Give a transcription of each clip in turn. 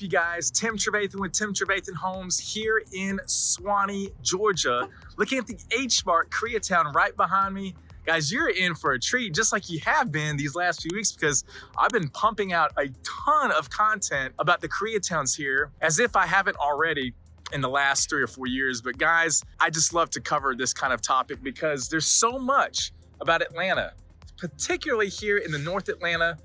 you guys? Tim Trevathan with Tim Trevathan Homes here in Suwanee, Georgia. Looking at the H-Mart, Koreatown right behind me. Guys, you're in for a treat, just like you have been these last few weeks, because I've been pumping out a ton of content about the Koreatowns here, as if I haven't already in the last 3 or 4 years. But guys, I just love to cover this kind of topic because there's so much about Atlanta, particularly here in the North Atlanta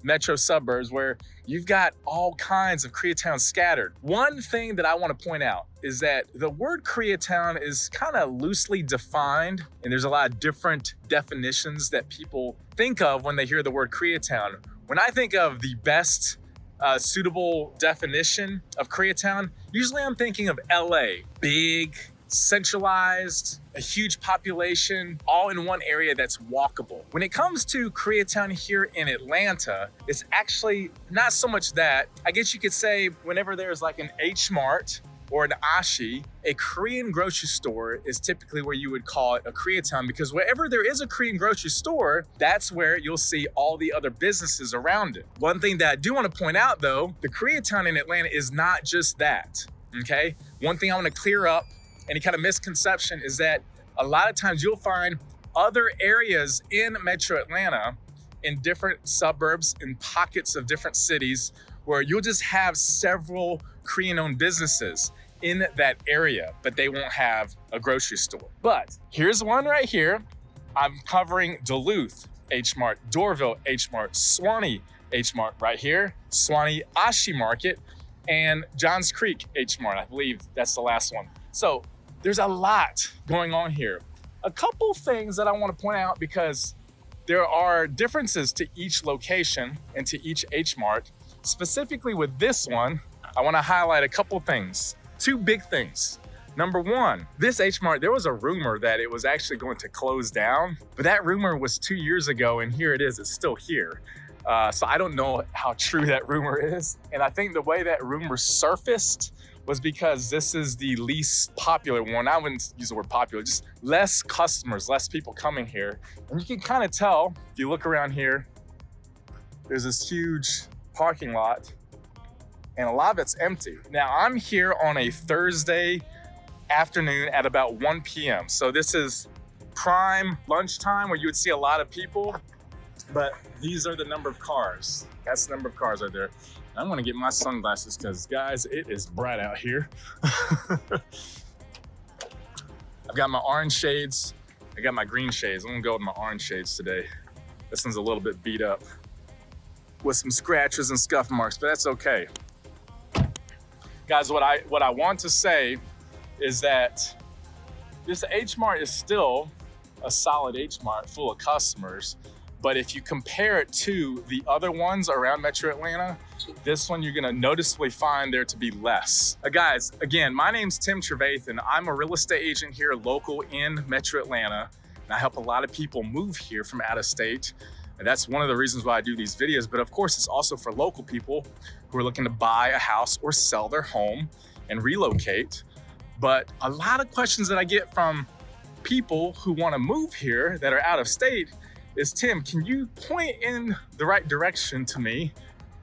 metro suburbs, where you've got all kinds of Koreatowns scattered. One thing that I want to point out is that the word Koreatown is kind of loosely defined, and there's a lot of different definitions that people think of when they hear the word Koreatown. When I think of the best suitable definition of Koreatown, usually I'm thinking of LA, big, centralized, a huge population, all in one area that's walkable. When it comes to Koreatown here in Atlanta, it's actually not so much that. I guess you could say whenever there's like an H-Mart or an Assi, a Korean grocery store is typically where you would call it a Koreatown, because wherever there is a Korean grocery store, that's where you'll see all the other businesses around it. One thing that I do want to point out though, the Koreatown in Atlanta is not just that, okay? One thing I want to clear up, any kind of misconception, is that a lot of times you'll find other areas in Metro Atlanta, in different suburbs, in pockets of different cities, where you'll just have several Korean-owned businesses in that area, but they won't have a grocery store. But here's one right here. I'm covering Duluth H-Mart, Doraville H-Mart, Suwanee H-Mart right here, Suwanee Assi Market, and Johns Creek H-Mart. I believe that's the last one. So there's a lot going on here. A couple things that I want to point out, because there are differences to each location and to each H-Mart. Specifically with this one, I want to highlight a couple things. 2 big things. Number one, this H-Mart, there was a rumor that it was actually going to close down, but that rumor was 2 years ago, and here it is, it's still here. So I don't know how true that rumor is. And I think the way that rumor surfaced was because this is the least popular one. I wouldn't use the word popular, just less customers, less people coming here. And you can kind of tell, if you look around here, there's this huge parking lot and a lot of it's empty. Now I'm here on a Thursday afternoon at about 1 p.m. So this is prime lunchtime where you would see a lot of people, but these are the number of cars. That's the number of cars right there. I'm gonna get my sunglasses because guys, it is bright out here. I've got my orange shades. I got my green shades. I'm gonna go with my orange shades today. This one's a little bit beat up with some scratches and scuff marks, but that's okay. Guys, what I want to say is that this H-Mart is still a solid H-Mart full of customers, but if you compare it to the other ones around Metro Atlanta, this one you're gonna noticeably find there to be less. Guys, again, my name's Tim Trevathan. I'm a real estate agent here local in Metro Atlanta, and I help a lot of people move here from out of state. And that's one of the reasons why I do these videos, but of course it's also for local people who are looking to buy a house or sell their home and relocate. But a lot of questions that I get from people who wanna move here that are out of state is, Tim, can you point in the right direction to me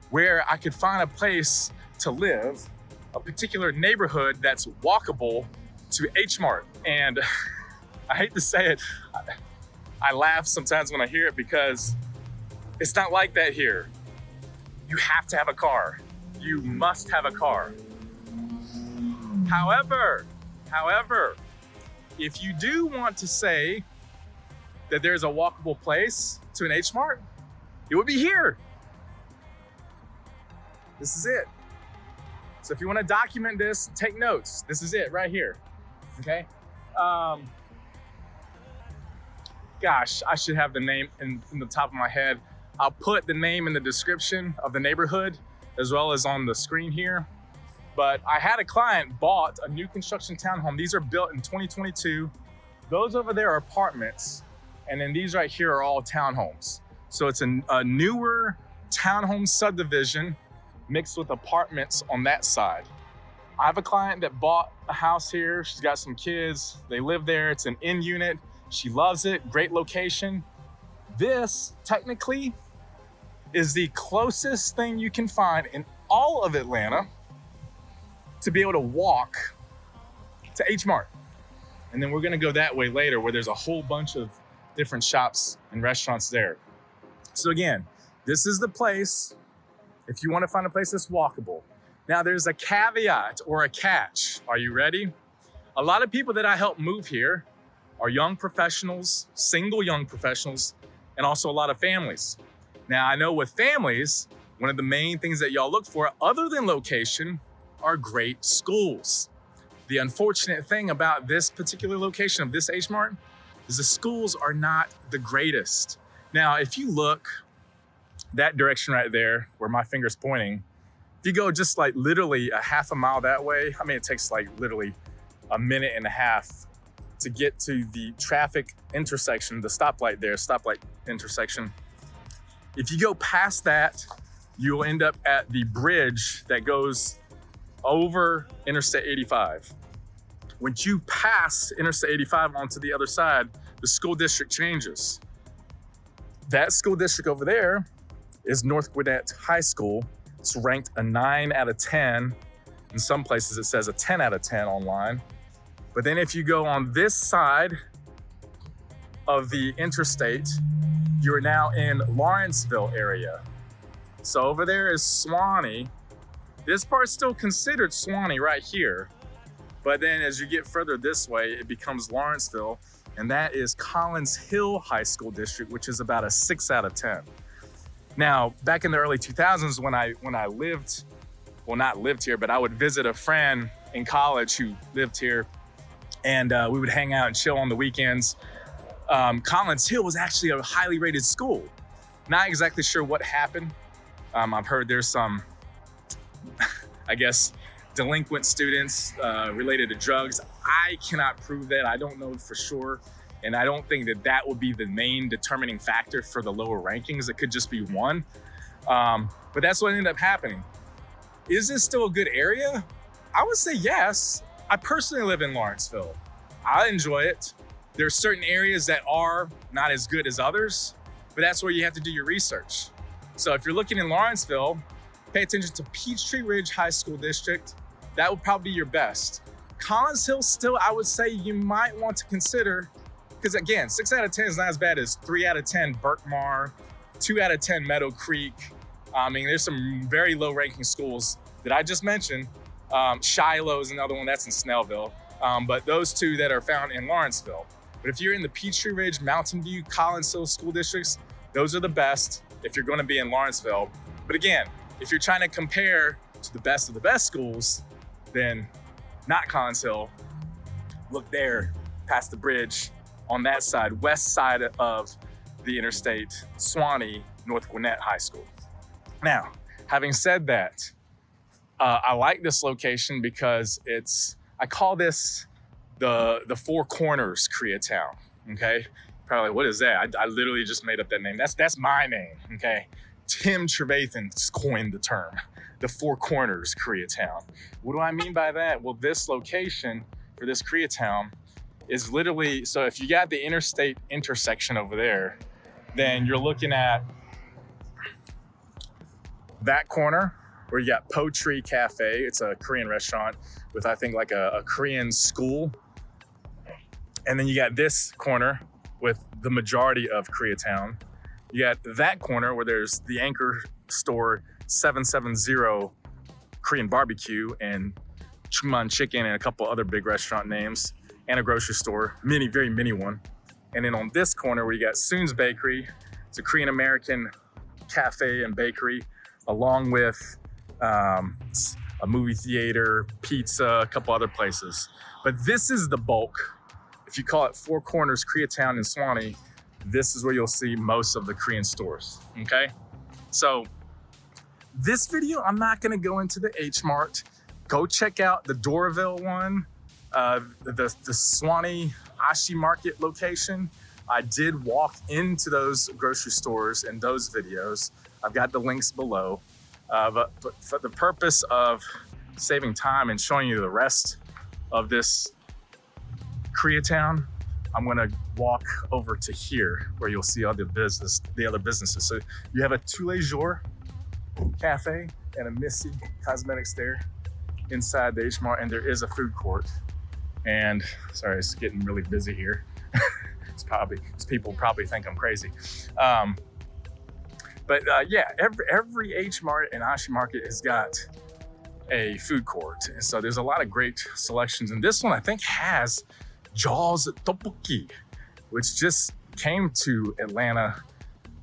where I could find a place to live, a particular neighborhood that's walkable to H-Mart? And I hate to say it, I laugh sometimes when I hear it because it's not like that here. You have to have a car. You must have a car. However, if you do want to say that there's a walkable place to an H-Mart, it would be here. This is it. So if you want to document this, take notes. This is it right here, okay? Gosh, I should have the name in the top of my head. I'll put the name in the description of the neighborhood as well as on the screen here. But I had a client bought a new construction townhome. These are built in 2022. Those over there are apartments. And then these right here are all townhomes. So it's a newer townhome subdivision mixed with apartments on that side. I have a client that bought a house here. She's got some kids. They live there. It's an in unit. She loves it. Great location. This technically is the closest thing you can find in all of Atlanta to be able to walk to H-Mart. And then we're gonna go that way later where there's a whole bunch of different shops and restaurants there. So again, this is the place if you wanna find a place that's walkable. Now there's a caveat or a catch. Are you ready? A lot of people that I help move here are young professionals, single young professionals, and also a lot of families. Now I know with families, one of the main things that y'all look for other than location are great schools. The unfortunate thing about this particular location of this H-Mart is the schools are not the greatest. Now, if you look that direction right there where my finger's pointing, if you go just like literally a half a mile that way, I mean, it takes like literally a minute and a half to get to the traffic intersection, the stoplight there, stoplight intersection. If you go past that, you'll end up at the bridge that goes over Interstate 85. Once you pass Interstate 85 onto the other side, the school district changes. That school district over there is North Gwinnett High School. It's ranked a 9 out of 10. In some places it says a 10 out of 10 online. But then if you go on this side of the interstate, you're now in Lawrenceville area. So over there is Suwanee. This part's still considered Suwanee right here. But then as you get further this way, it becomes Lawrenceville, and that is Collins Hill High School District, which is about a 6 out of 10. Now, back in the early 2000s when I lived, well, not lived here, but I would visit a friend in college who lived here, and we would hang out and chill on the weekends. Collins Hill was actually a highly rated school. Not exactly sure what happened. I've heard there's some, I guess, delinquent students related to drugs. I cannot prove that. I don't know for sure. And I don't think that that would be the main determining factor for the lower rankings. It could just be one. But that's what ended up happening. Is this still a good area? I would say yes. I personally live in Lawrenceville. I enjoy it. There are certain areas that are not as good as others, but that's where you have to do your research. So if you're looking in Lawrenceville, pay attention to Peachtree Ridge High School District. That would probably be your best. Collins Hill still, I would say you might want to consider, because again, 6 out of 10 is not as bad as 3 out of 10 Berkmar, 2 out of 10 Meadow Creek. I mean, there's some very low ranking schools that I just mentioned. Shiloh is another one, that's in Snellville. But those two that are found in Lawrenceville. But if you're in the Peachtree Ridge, Mountain View, Collins Hill school districts, those are the best if you're gonna be in Lawrenceville. But again, if you're trying to compare to the best of the best schools, then not Collins Hill, look there, past the bridge, on that side, west side of the interstate, Suwanee, North Gwinnett High School. Now, having said that, I like this location because I call this the Four Corners Koreatown, okay? Probably, what is that? I literally just made up that name. That's my name, okay? Tim Trevathan coined the term, the Four Corners Koreatown. What do I mean by that? Well, this location for this Koreatown is literally, so if you got the interstate intersection over there, then you're looking at that corner where you got Po Tree Cafe. It's a Korean restaurant with, I think, like a Korean school. And then you got this corner with the majority of Koreatown. You got that corner where there's the anchor store 770 Korean barbecue and Chungman Chicken and a couple other big restaurant names and a grocery store, very mini one. And then on this corner where you got Soon's Bakery, it's a Korean American cafe and bakery, along with a movie theater, pizza, a couple other places. But this is the bulk. If you call it Four Corners Koreatown in Suwanee, this is where you'll see most of the Korean stores, okay? So this video, I'm not gonna go into the H-Mart. Go check out the Doraville one, the Suwanee Assi Market location. I did walk into those grocery stores in those videos. I've got the links below. But for the purpose of saving time and showing you the rest of this Koreatown, I'm gonna walk over to here where you'll see the other businesses. So you have a Tous les Jours cafe and a Missy Cosmetics there. inside the H-Mart, and there is a food court. And sorry, it's getting really busy here. People probably think I'm crazy. Yeah, every H-Mart and Assi market has got a food court. And so there's a lot of great selections. And this one I think has Jaws tteokbokki, which just came to Atlanta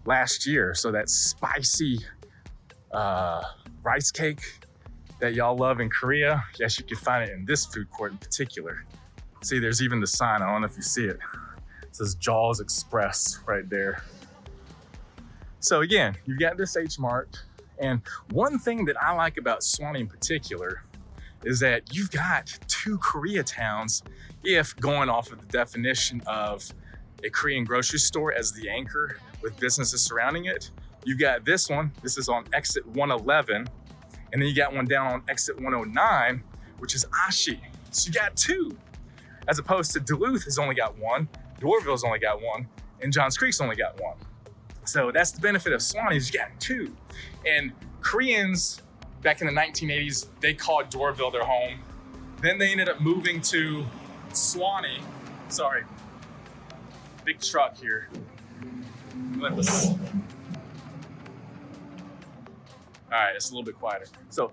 last year. So that spicy rice cake that y'all love in Korea, yes, you can find it in this food court in particular. See, there's even the sign, I don't know if you see it. It says Jaws Express right there. So again, you've got this H-Mart. And one thing that I like about Suwanee in particular is that you've got two Koreatowns, if going off of the definition of a Korean grocery store as the anchor with businesses surrounding it. You've got this one, this is on exit 111, and then you got one down on exit 109, which is Assi. So you got two, as opposed to Duluth has only got one, Doraville's only got one, and Johns Creek's only got one. So that's the benefit of Suwanee, is you got two. And Koreans back in the 1980s, they called Doraville their home. Then they ended up moving to Suwanee. Sorry, big truck here. All right, it's a little bit quieter. So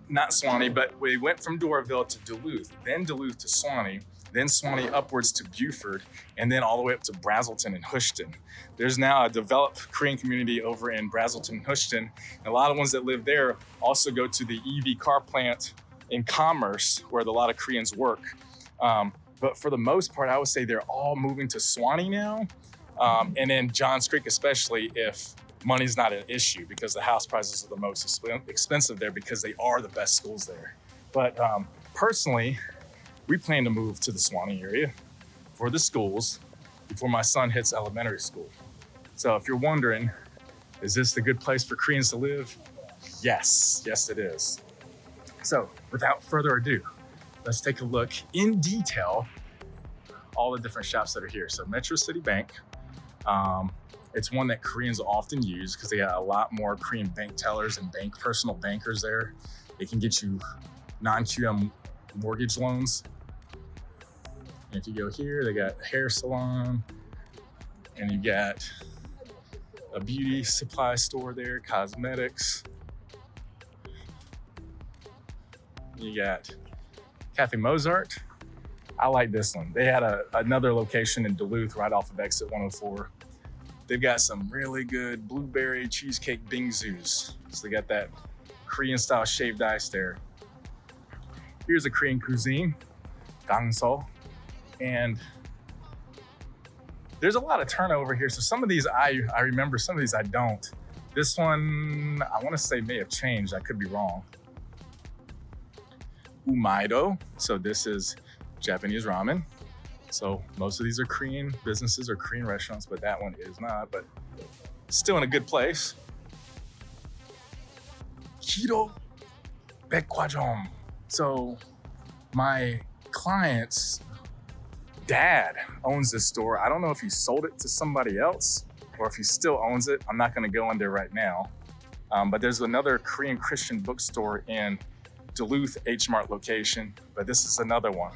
not Suwanee, but we went from Doraville to Duluth, then Duluth to Suwanee, then Suwanee upwards to Buford, and then all the way up to Brazelton and Houston. There's now a developed Korean community over in Brazelton and Houston. And a lot of ones that live there also go to the EV car plant in Commerce, where a lot of Koreans work. But for the most part, I would say they're all moving to Suwanee now. And then Johns Creek, especially if money's not an issue, because the house prices are the most expensive there because they are the best schools there. But personally, we plan to move to the Suwanee area for the schools before my son hits elementary school. So if you're wondering, is this the good place for Koreans to live? Yes, it is. So without further ado, let's take a look in detail all the different shops that are here. So Metro City Bank, it's one that Koreans often use because they got a lot more Korean bank tellers and personal bankers there. They can get you non-QM mortgage loans. And if you go here, they got a hair salon, and you got a beauty supply store there, cosmetics. You got Cafe Mozart. I like this one. They had another location in Duluth right off of exit 104. They've got some really good blueberry cheesecake bingsus. So they got that Korean style shaved ice there. Here's a Korean cuisine, gangso. And there's a lot of turnover here. So some of these I remember, some of these I don't. This one, I want to say may have changed. I could be wrong. Umaido. So this is Japanese ramen. So most of these are Korean businesses or Korean restaurants, but that one is not, but still in a good place. Hiro Baekgwajong. So my client's dad owns this store. I don't know if he sold it to somebody else or if he still owns it. I'm not gonna go in there right now. But there's another Korean Christian bookstore in Duluth H-Mart location, but this is another one.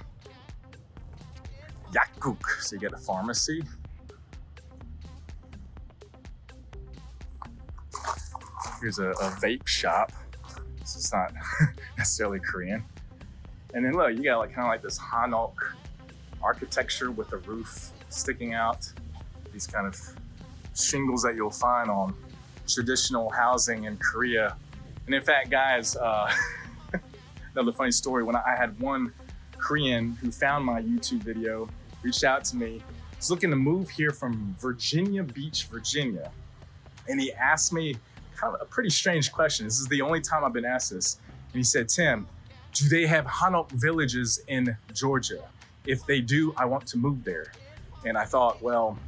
Yakuk, so you get a pharmacy. Here's a vape shop. This is not necessarily Korean. And then look, you got kind of like this Hanok architecture with the roof sticking out. These kind of shingles that you'll find on traditional housing in Korea. And in fact, guys, another funny story, when I had one Korean who found my YouTube video, reached out to me. He's looking to move here from Virginia Beach, Virginia. And he asked me kind of a pretty strange question. This is the only time I've been asked this. And he said, Tim, do they have Hanok villages in Georgia? If they do, I want to move there. And I thought, well,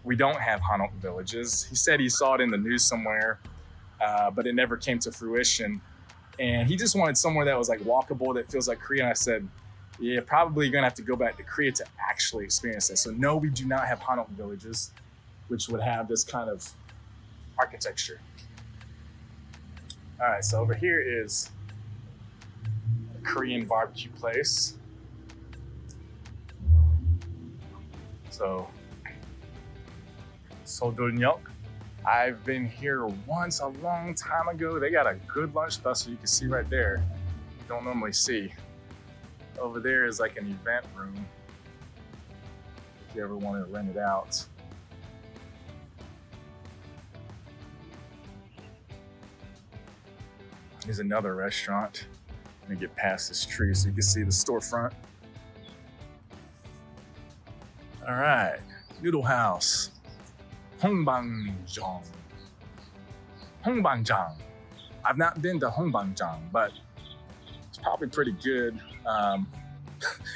we don't have Hanok villages. He said he saw it in the news somewhere, but it never came to fruition. And he just wanted somewhere that was like walkable, that feels like Korea. And I said, yeah, probably you're gonna have to go back to Korea to actually experience this. So no, we do not have Hanok villages, which would have this kind of architecture. All right, so over here is a Korean barbecue place. So, Sodolnyok. I've been here once a long time ago. They got a good lunch special you can see right there. You don't normally see. Over there is like an event room if you ever want to rent it out. Here's another restaurant. Let me get past this tree so you can see the storefront. All right, Noodle House. Hongbangjang. Hongbangjang. I've not been to Hongbangjang, but it's probably pretty good.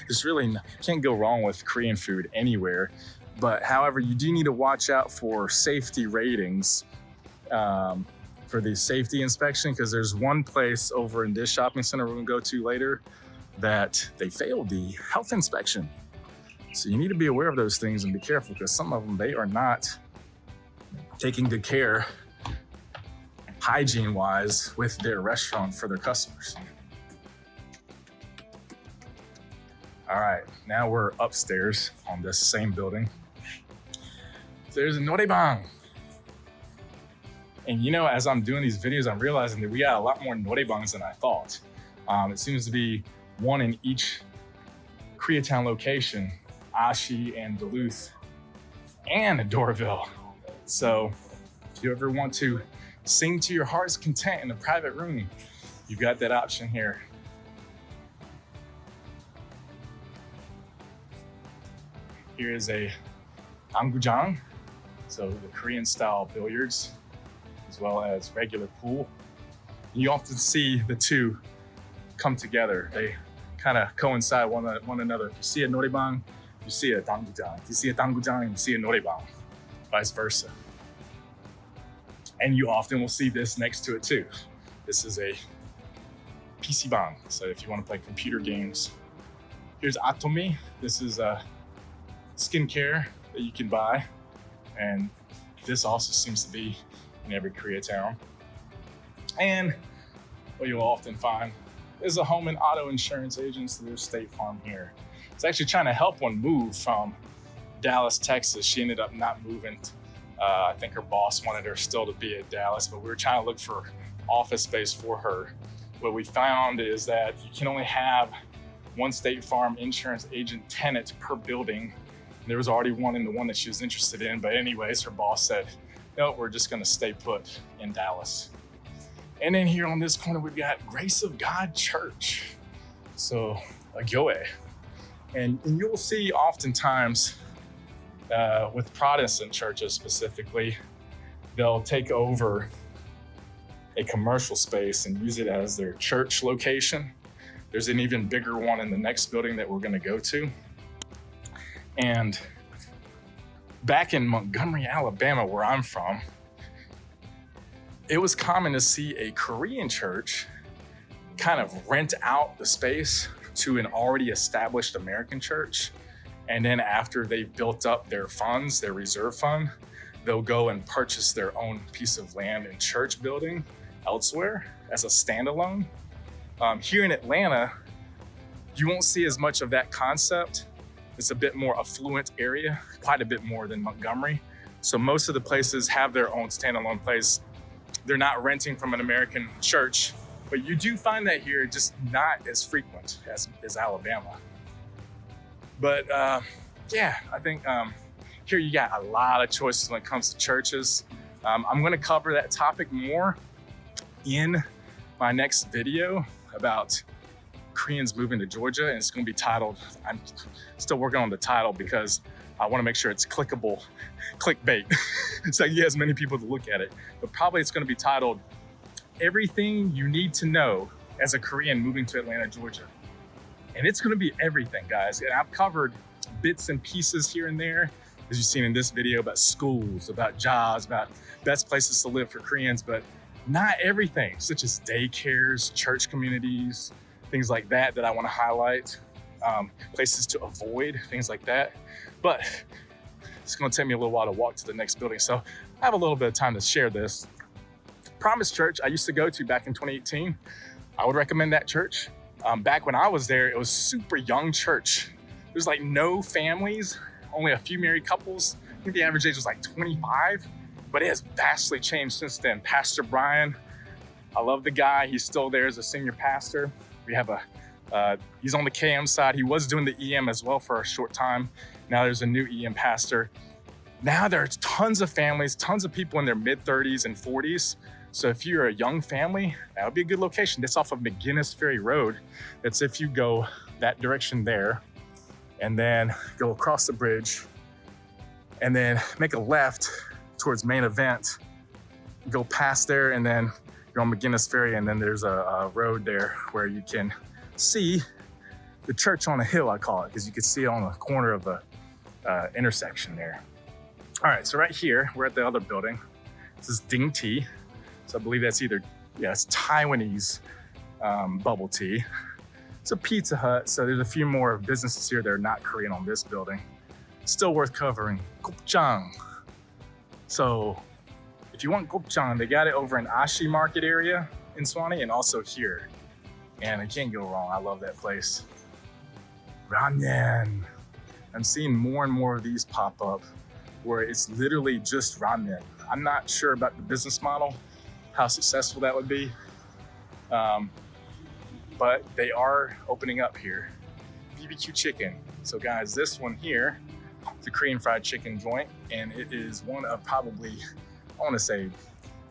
It's really, can't go wrong with Korean food anywhere. But however, you do need to watch out for safety ratings for the safety inspection, because there's one place over in this shopping center we're gonna go to later that they failed the health inspection. So you need to be aware of those things and be careful, because some of them, they are not taking good care hygiene-wise with their restaurant for their customers. All right, now we're upstairs on this same building. There's a noraebang. And you know, as I'm doing these videos, I'm realizing that we got a lot more noraebangs than I thought. It seems to be one in each Koreatown location, Assi and Duluth and Doraville. So if you ever want to sing to your heart's content in a private room, you've got that option here. Here is a danggujang, so the Korean style billiards, as well as regular pool. You often see the two come together. They kind of coincide one another. If you see a noraebang, you see a danggujang. If you see a danggujang, you see a noraebang, vice versa. And you often will see this next to it too. This is a PC bang, so if you want to play computer games. Here's Atomi. This is a skincare that you can buy, and this also seems to be in every Koreatown. And what you'll often find is a home and auto insurance agents. There's State Farm here. It's actually trying to help one move from Dallas, Texas. She ended up not moving. I think her boss wanted her still to be at Dallas, but we were trying to look for office space for her. What we found is that you can only have one State Farm insurance agent tenant per building. There was already one in the one that she was interested in, but anyways, her boss said, no, we're just gonna stay put in Dallas. And then here on this corner, we've got Grace of God Church. So, a gyoe. And you'll see oftentimes with Protestant churches specifically, they'll take over a commercial space and use it as their church location. There's an even bigger one in the next building that we're gonna go to. And back in Montgomery, Alabama, where I'm from, it was common to see a Korean church kind of rent out the space to an already established American church. And then after they've built up their funds, their reserve fund, they'll go and purchase their own piece of land and church building elsewhere as a standalone. Here in Atlanta, you won't see as much of that concept. It's a bit more affluent area, quite a bit more than Montgomery. So most of the places have their own standalone place. They're not renting from an American church, but you do find that here, just not as frequent as Alabama. But yeah, I think here you got a lot of choices when it comes to churches. I'm gonna cover that topic more in my next video about Koreans moving to Georgia, and it's gonna be titled, I'm still working on the title because I wanna make sure it's clickable, clickbait, so you get as many people to look at it. But probably it's gonna be titled, Everything You Need to Know as a Korean Moving to Atlanta, Georgia. And it's gonna be everything, guys. And I've covered bits and pieces here and there, as you've seen in this video, about schools, about jobs, about best places to live for Koreans, but not everything, such as daycares, church communities, things like that I wanna highlight, places to avoid, things like that. But it's gonna take me a little while to walk to the next building, so I have a little bit of time to share this. Promise Church, I used to go to back in 2018. I would recommend that church. Back when I was there, it was super young church. There's like no families, only a few married couples. I think the average age was like 25, but it has vastly changed since then. Pastor Brian, I love the guy. He's still there as a senior pastor. We have he's on the KM side. He was doing the EM as well for a short time. Now there's a new EM pastor. Now there's tons of families, tons of people in their mid 30s and 40s. So if you're a young family, that would be a good location. That's off of McGinnis Ferry Road. That's if you go that direction there and then go across the bridge and then make a left towards Main Event, go past there, and then you're on McGinnis Ferry, and then there's a road there where you can see the church on a hill, I call it, because you can see it on the corner of the intersection there. All right, so right here, we're at the other building. This is Ding Tea. So I believe that's it's Taiwanese bubble tea. It's a Pizza Hut, so there's a few more businesses here that are not Korean on this building. Still worth covering. Gopchang. So if you want gopchang, they got it over in Assi market area in Suwanee and also here. And I can't go wrong, I love that place. Ramen. I'm seeing more and more of these pop up where it's literally just ramen. I'm not sure about the business model, how successful that would be. But they are opening up here. BBQ chicken. So guys, this one here, the Korean fried chicken joint, and it is one of probably, I want to say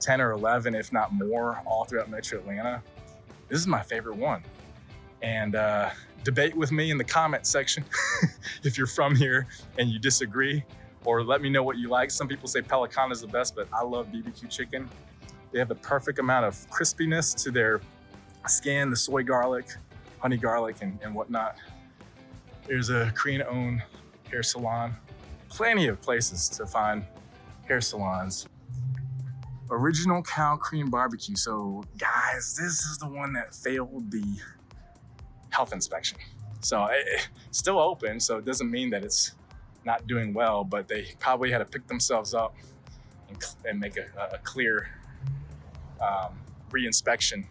10 or 11, if not more, all throughout Metro Atlanta. This is my favorite one. And debate with me in the comment section if you're from here and you disagree, or let me know what you like. Some people say Pelican is the best, but I love BBQ chicken. They have the perfect amount of crispiness to their skin, the soy garlic, honey garlic, and whatnot. There's a Korean-owned hair salon. Plenty of places to find hair salons. Original Cow Korean Barbecue. So guys, this is the one that failed the health inspection. So it's still open, so it doesn't mean that it's not doing well, but they probably had to pick themselves up and make a clear re-inspection.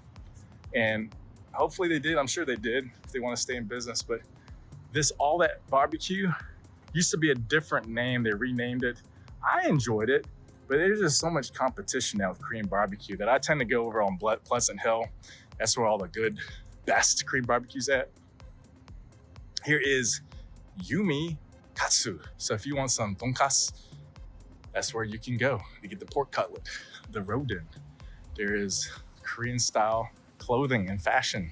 And hopefully they did. I'm sure they did if they want to stay in business. But this All That Barbecue used to be a different name. They renamed it. I enjoyed it, but there's just so much competition now with Korean barbecue that I tend to go over on Pleasant Hill. That's where all the good, best Korean barbecue's at. Here is Yumi Katsu. So if you want some donkasu, that's where you can go to get the pork cutlet, the rodin. There is Korean style clothing and fashion.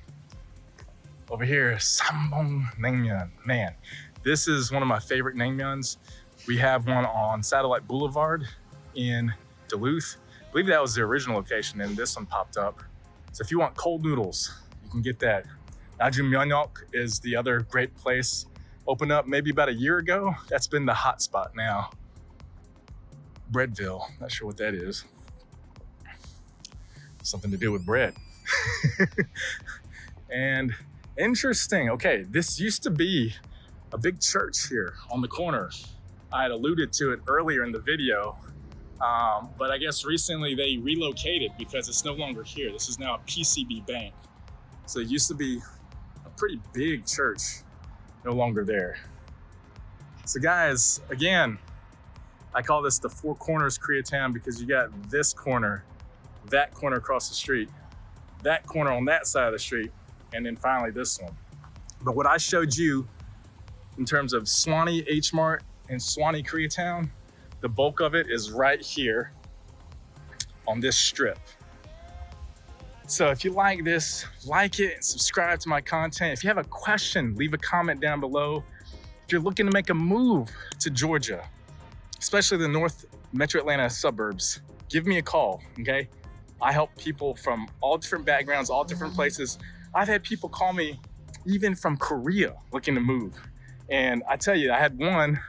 Over here, Sambong Naengmyeon. Man, this is one of my favorite naengmyeons. We have one on Satellite Boulevard in Duluth. I believe that was the original location, and this one popped up. So if you want cold noodles, you can get that. Najumyeonyeok is the other great place. Opened up maybe about a year ago. That's been the hot spot now. Breadville, not sure what that is. Something to do with bread. And interesting, okay, this used to be a big church here on the corner. I had alluded to it earlier in the video, but I guess recently they relocated because it's no longer here. This is now a PCB bank. So it used to be a pretty big church, no longer there. So guys, again, I call this the Four Corners Koreatown because you got this corner, that corner across the street, that corner on that side of the street, and then finally this one. But what I showed you in terms of Suwanee H-Mart and Suwanee Koreatown, the bulk of it is right here on this strip. So if you like this, like it and subscribe to my content. If you have a question, leave a comment down below. If you're looking to make a move to Georgia, especially the North Metro Atlanta suburbs, give me a call, okay? I help people from all different backgrounds, all different places. I've had people call me even from Korea looking to move. And I tell you, I had one,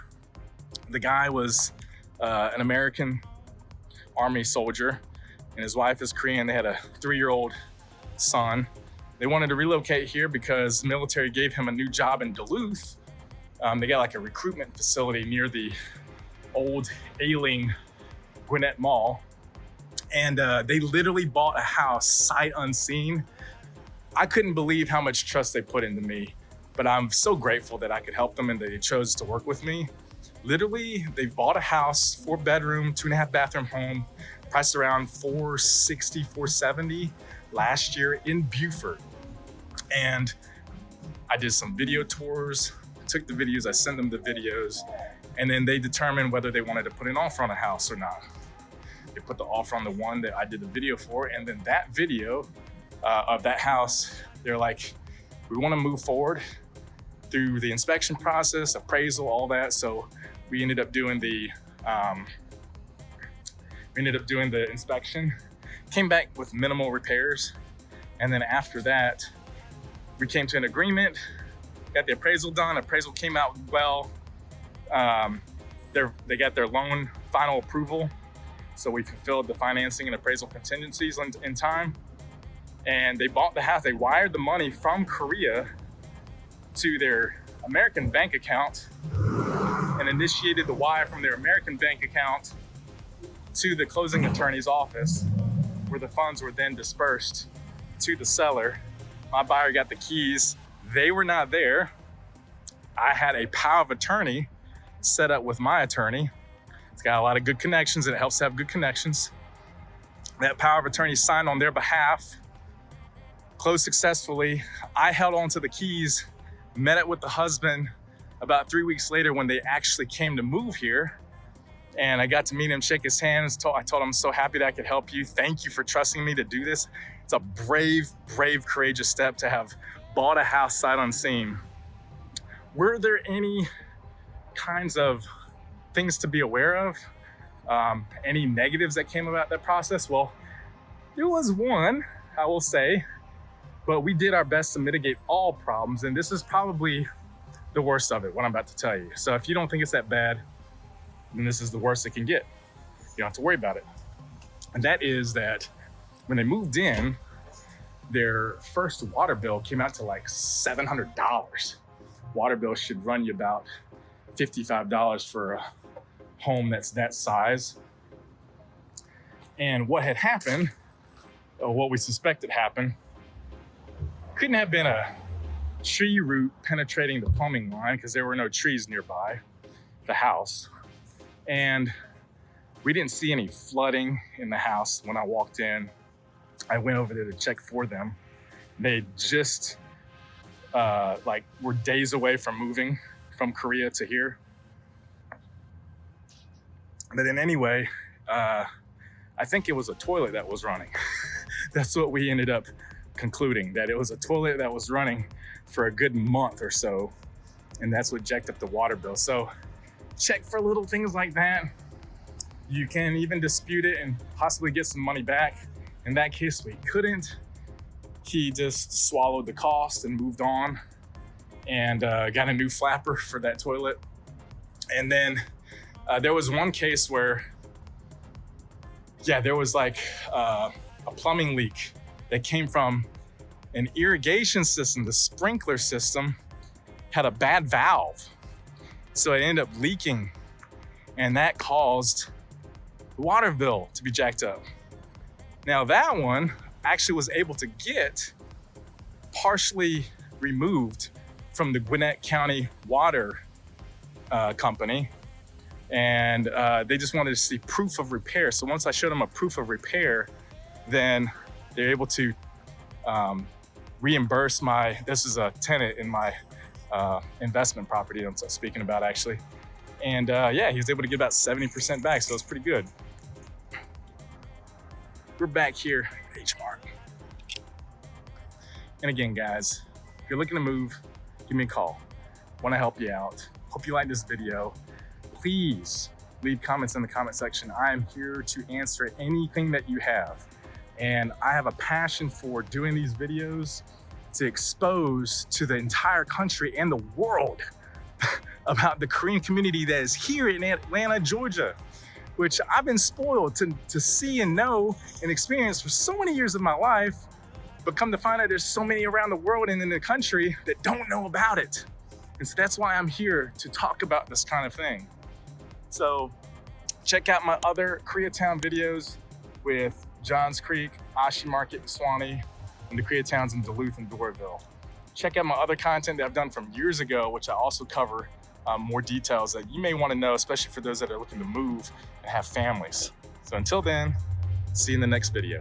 the guy was an American Army soldier and his wife is Korean. They had a 3-year-old son. They wanted to relocate here because the military gave him a new job in Duluth. They got like a recruitment facility near the old ailing Gwinnett Mall. And they literally bought a house sight unseen I couldn't believe how much trust they put into me, but I'm so grateful that I could help them and they chose to work with me. Literally, they bought a house, 4-bedroom, 2.5 bathroom home, priced around $460, $470 last year in Beaufort. And I did some video tours, took the videos, I sent them the videos, and then they determined whether they wanted to put an offer on a house or not. They put the offer on the one that I did the video for, and then that video of that house, they're like, we want to move forward through the inspection process, appraisal, all that. So we ended up doing the inspection, came back with minimal repairs, and then after that, we came to an agreement, got the appraisal done. Appraisal came out well. They got their loan final approval, so we fulfilled the financing and appraisal contingencies in time. And they bought the house. They wired the money from Korea to their American bank account and initiated the wire from their American bank account to the closing attorney's office, where the funds were then dispersed to the seller. My buyer got the keys. They were not there. I had a power of attorney set up with my attorney. It's got a lot of good connections, and it helps to have good connections. That power of attorney signed on their behalf, closed successfully. I held on to the keys, met it with the husband about 3 weeks later when they actually came to move here. And I got to meet him, shake his hands. I told him, I'm so happy that I could help you. Thank you for trusting me to do this. It's a brave, courageous step to have bought a house sight unseen. Were there any kinds of things to be aware of? Any negatives that came about that process? Well, there was one, I will say, but we did our best to mitigate all problems. And this is probably the worst of it, what I'm about to tell you. So if you don't think it's that bad, then this is the worst it can get. You don't have to worry about it. And that is that when they moved in, their first water bill came out to like $700. Water bill should run you about $55 for a home that's that size. And what had happened, or what we suspected happened, couldn't have been a tree root penetrating the plumbing line because there were no trees nearby the house. And we didn't see any flooding in the house when I walked in. I went over there to check for them. They just were days away from moving from Korea to here. But then anyway, I think it was a toilet that was running. That's what we ended up concluding, that it was a toilet that was running for a good month or so. And that's what jacked up the water bill. So check for little things like that. You can even dispute it and possibly get some money back. In that case, we couldn't. He just swallowed the cost and moved on and got a new flapper for that toilet. And then there was one case where, there was like a plumbing leak that came from an irrigation system. The sprinkler system had a bad valve. So it ended up leaking, and that caused the water bill to be jacked up. Now that one actually was able to get partially removed from the Gwinnett County water company. And they just wanted to see proof of repair. So once I showed them a proof of repair, then they're able to reimburse this is a tenant in my investment property I'm speaking about actually. And he was able to get about 70% back, so it's pretty good. We're back here at H-Mart. And again, guys, if you're looking to move, give me a call. Want to help you out. Hope you like this video. Please leave comments in the comment section. I am here to answer anything that you have. And I have a passion for doing these videos to expose to the entire country and the world about the Korean community that is here in Atlanta, Georgia, which I've been spoiled to see and know and experience for so many years of my life, but come to find out there's so many around the world and in the country that don't know about it. And so that's why I'm here to talk about this kind of thing. So check out my other Koreatown videos with Johns Creek, Assi Market, Suwanee, and the Koreatowns in Duluth and Doraville. Check out my other content that I've done from years ago, which I also cover more details that you may want to know, especially for those that are looking to move and have families. So until then, see you in the next video.